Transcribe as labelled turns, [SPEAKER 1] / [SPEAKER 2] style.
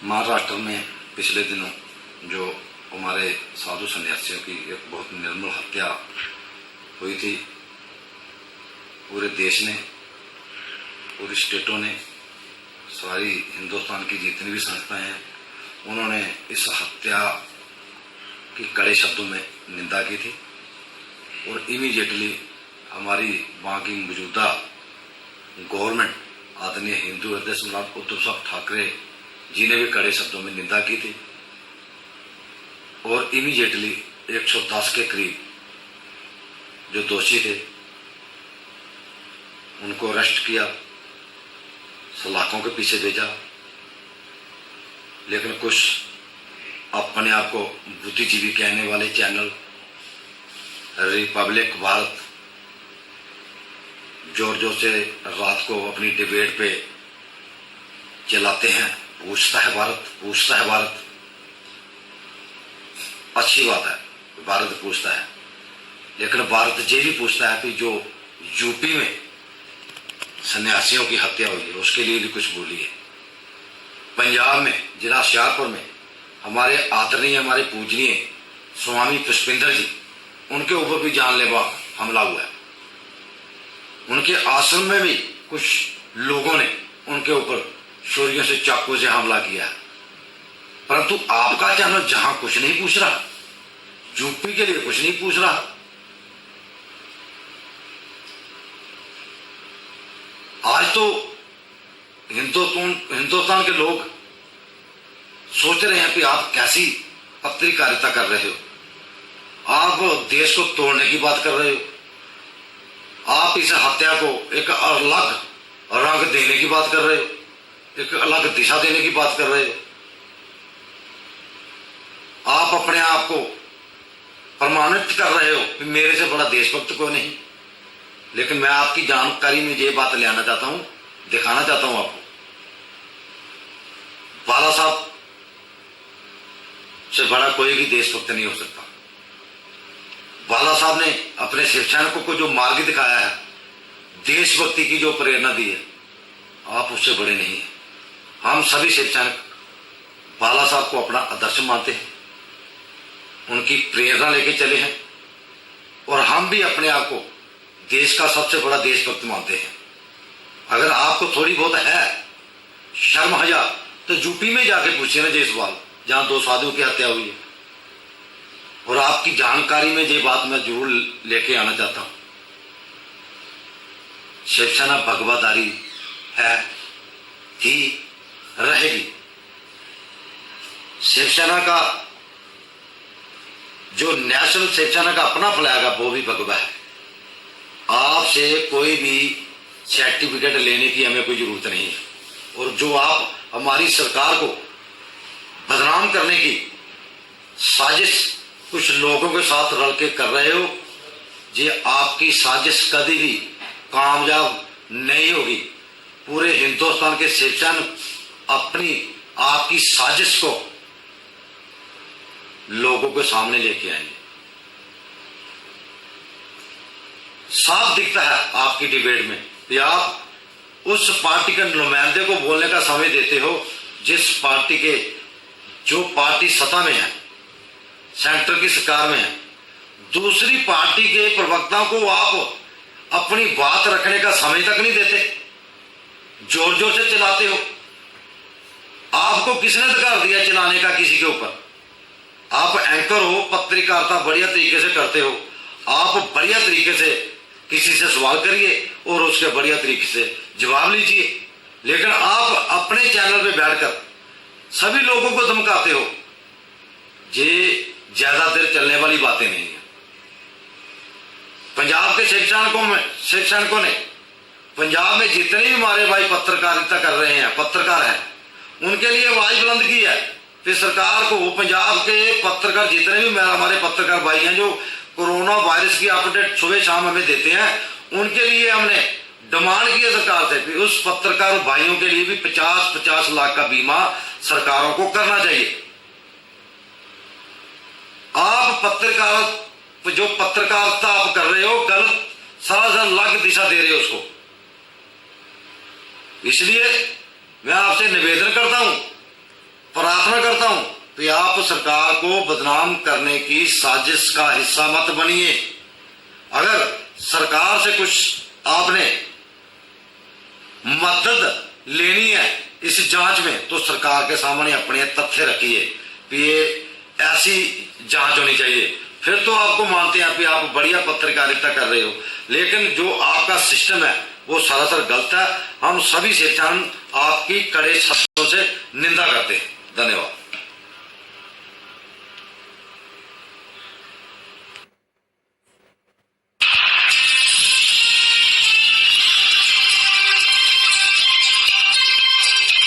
[SPEAKER 1] महाराष्ट्र में पिछले दिनों जो हमारे साधु सन्यासियों की एक बहुत निर्मल हत्या हुई थी, पूरे देश ने, पूरी स्टेटों ने, सारी हिंदुस्तान की जितनी भी संस्थाएं हैं, उन्होंने इस हत्या की कड़े शब्दों में निंदा की थी। और इमीडिएटली हमारी वहाँ की मौजूदा गवर्नमेंट आदरणीय हिंदू हृदय सम्राट उद्धव साहब ठाकरे जी ने भी कड़े शब्दों में निंदा की थी। और इमीडिएटली 110 के करीब जो दोषी थे उनको अरेस्ट किया, सलाखों के पीछे भेजा। लेकिन कुछ अपने आप को बुद्धिजीवी कहने वाले चैनल रिपब्लिक भारत जोर जोर से रात को अपनी डिबेट पे चलाते हैं, पूछता है भारत, पूछता है भारत। अच्छी बात है, भारत पूछता है, लेकिन भारत ये भी पूछता है कि जो यूपी में सन्यासियों की हत्या हुई है उसके लिए भी कुछ बोलिए। पंजाब में जिला होशियारपुर में हमारे आदरणीय, हमारे पूजनीय स्वामी पुष्पिंदर जी, उनके ऊपर भी जानलेवा हमला हुआ है। उनके आश्रम में भी कुछ लोगों ने उनके ऊपर छुरियों से, चाकू से हमला किया है। परंतु आपका चैनल जहां कुछ नहीं पूछ रहा, यूपी के लिए कुछ नहीं पूछ रहा। आज तो हिंदुस्तान के लोग सोच रहे हैं कि आप कैसी पत्रकारिता कर रहे हो, आप देश को तोड़ने की बात कर रहे हो, आप इस हत्या को एक अलग रंग देने की बात कर रहे हो, एक अलग दिशा देने की बात कर रहे हो। आप अपने आप को प्रमाणित कर रहे हो कि मेरे से बड़ा देशभक्त कोई नहीं। लेकिन मैं आपकी जानकारी में ये बात ले आना चाहता हूं, दिखाना चाहता हूं आपको, बाला साहब से बड़ा कोई भी देशभक्त नहीं हो सकता। बाला साहब ने अपने शिवसैनिकों को जो मार्ग दिखाया है, देशभक्ति की जो प्रेरणा दी है, आप उससे बड़े नहीं हैं। हम सभी शिवसैनिक बाला साहब को अपना आदर्श मानते हैं, उनकी प्रेरणा लेके चले हैं, और हम भी अपने आप को देश का सबसे बड़ा देशभक्त मानते हैं। अगर आपको थोड़ी बहुत है शर्म हया तो यूपी में जाके पूछिए ना जयसवाल, जहां 2 साधुओं की हत्या हुई है। और आपकी जानकारी में ये बात मैं जरूर लेके आना चाहता हूं, शिवसेना भगवाधारी है, थी, रहेगी। शिवसेना का जो नेशनल शिवसेना का अपना फ्लैग है वो भी भगवा है। आपसे कोई भी सर्टिफिकेट लेने की हमें कोई जरूरत नहीं है। और जो आप हमारी सरकार को बदनाम करने की साजिश कुछ लोगों के साथ रल के कर रहे हो, ये आपकी साजिश कभी भी कामयाब नहीं होगी। पूरे हिंदुस्तान के शिवसैनिक अपनी आपकी साजिश को लोगों के सामने लेके आएंगे। साफ दिखता है आपकी डिबेट में कि आप उस पार्टी के नुमाइंदे को बोलने का समय देते हो जिस पार्टी के, जो पार्टी सत्ता में है, सेंटर की सरकार में है। दूसरी पार्टी के प्रवक्ताओं को आप अपनी बात रखने का समय तक नहीं देते, जोर जोर से चलाते हो। आपको किसने अधिकार दिया चलाने का किसी के ऊपर? आप एंकर हो, पत्रकारिता बढ़िया तरीके से करते हो, आप बढ़िया तरीके से किसी से सवाल करिए और उसके बढ़िया तरीके से जवाब लीजिए। लेकिन आप अपने चैनल पे बैठकर सभी लोगों को धमकाते हो, ये ज्यादा देर चलने वाली बातें नहीं है। पंजाब के शिवसैनिकों ने पंजाब में जितने भी हमारे भाई पत्रकारिता कर रहे हैं, पत्रकार हैं, उनके लिए आवाज बुलंद की है कि सरकार को, पंजाब के पत्रकार जितने भी हमारे पत्रकार भाई हैं जो कोरोना वायरस की अपडेट सुबह शाम हमें देते हैं, उनके लिए हमने डिमांड की है सरकार से कि उस पत्रकार भाइयों के लिए भी 50-50 लाख का बीमा सरकारों को करना चाहिए। आप जो पत्रकारिता आप कर रहे हो, गलत सरासर अलग दिशा दे रहे हो उसको। इसलिए मैं आपसे निवेदन करता हूं, प्रार्थना करता हूं कि आप सरकार को बदनाम करने की साजिश का हिस्सा मत बनिए। अगर सरकार से कुछ आपने मदद लेनी है इस जांच में तो सरकार के सामने अपने तथ्य रखिए कि ये ऐसी जांच होनी चाहिए, फिर तो आपको मानते हैं कि आप बढ़िया पत्रकारिता कर रहे हो। लेकिन जो आपका सिस्टम है वो सरासर गलत है। हम सभी से आपकी कड़े शब्दों से निंदा करते हैं। धन्यवाद।